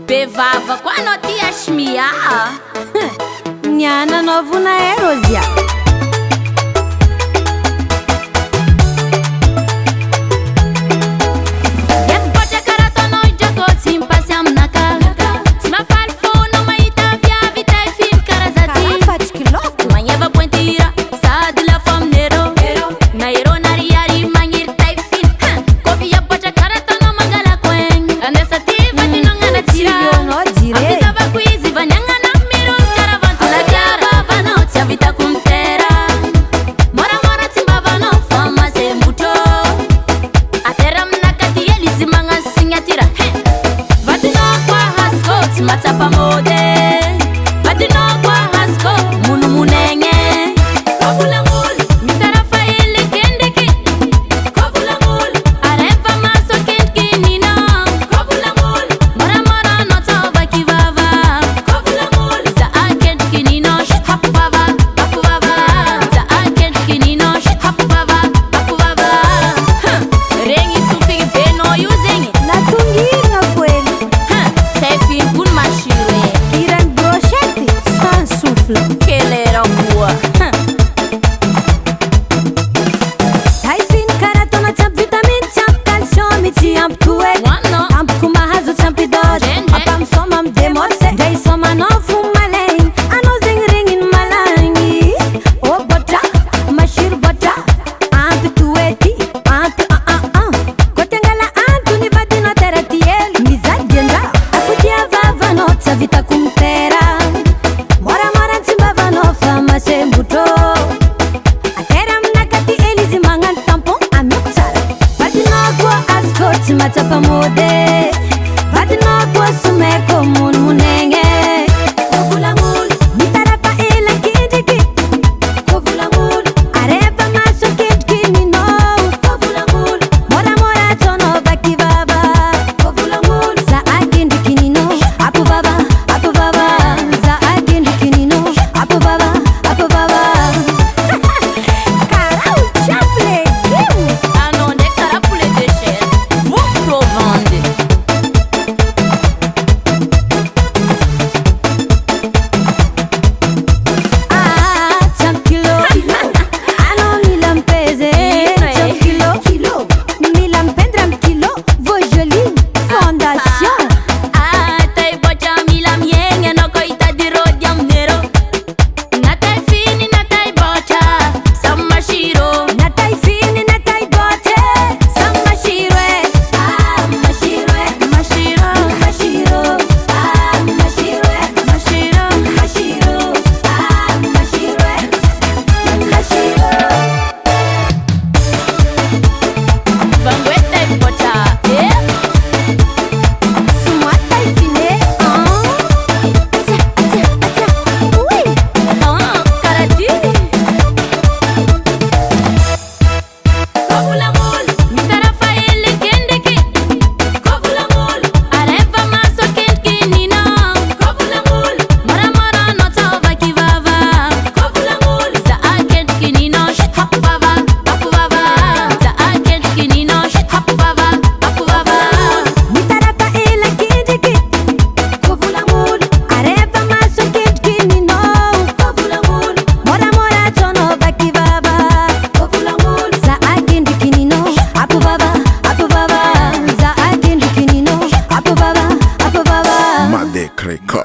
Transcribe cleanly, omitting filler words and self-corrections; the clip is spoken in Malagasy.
Bevava kwa notia shmia Nyana novuna erozia Matapa mode Badino kwa hasko Munu munenge Kovula ngulu Mitara faile kendeki Kovula ngulu Arepa maso kendki nina Kovula ngulu Mora mora nota baki vava Kovula ngulu Za a kendki nino Hapu vava Baku vava Za a kendki nino Hapu vava Baku vava Rengi sufi beno yuzengi Natungira kweli Tefi kun mashire Kiran brochette sans souffle Kelera kuwa Taifin karatona champ vitamin champ calcium champ kuwe Wano Champ kumahazu champ idos Apam somam demorse Dai soma no fumaleng Ano zing ringin malangi Oh bota Mashir bota Ant tueti Ant Kotengala antu ni badino teratiel Mizagenda Akutia vava no Vita kumtera Mora mora nsimbava no fama sembuto Atera mnakati elizi mangan tampon amyoksara Vadino kwa askot matapa mode Vadino kwa sumeko mun munenge Kovula ngulu Mitara pa ela kidiki Kovula ngulu Arepa maso kidki nino Kovula ngulu Mora mora tono baki baba Kovula ngulu Sa agindiki nino Apu baba Apu baba Za agindiki nino Apu baba Apu baba Carau chaple Ano de carapule de cher Vous provande Champ kilo Ano milam pese Champ kilo Milam pendram kilo Vos joli fondation Tai bocha milam yenge no koita di rodiam nero Natai fini natai bocha Samashiro Natai fini natai bote Samashirwe Mashirwe Mashiro Mashiro Mashirwe Mashiro Mashiro Mashirwe Mashiro Vangwete bocha Sumata ifine Oui Karatini Kovula ngulu Mitara faile kendeki Kovula ngulu Arepa maso kendki nina Kovula ngulu Mora mora nota baki vava Kovula ngulu Za a kendki nino Hapu vava Baku vava Za a kendki nino Hapu vava Baku vava Mitara pa ela kidiki Kovula ngulu Arepa maso kidki nino Kovula ngulu Mora mora tono baki baba Kovula ngulu Za agindiki nino Apu baba Apu baba Za agindiki nino Apu baba Apu baba Madecreco.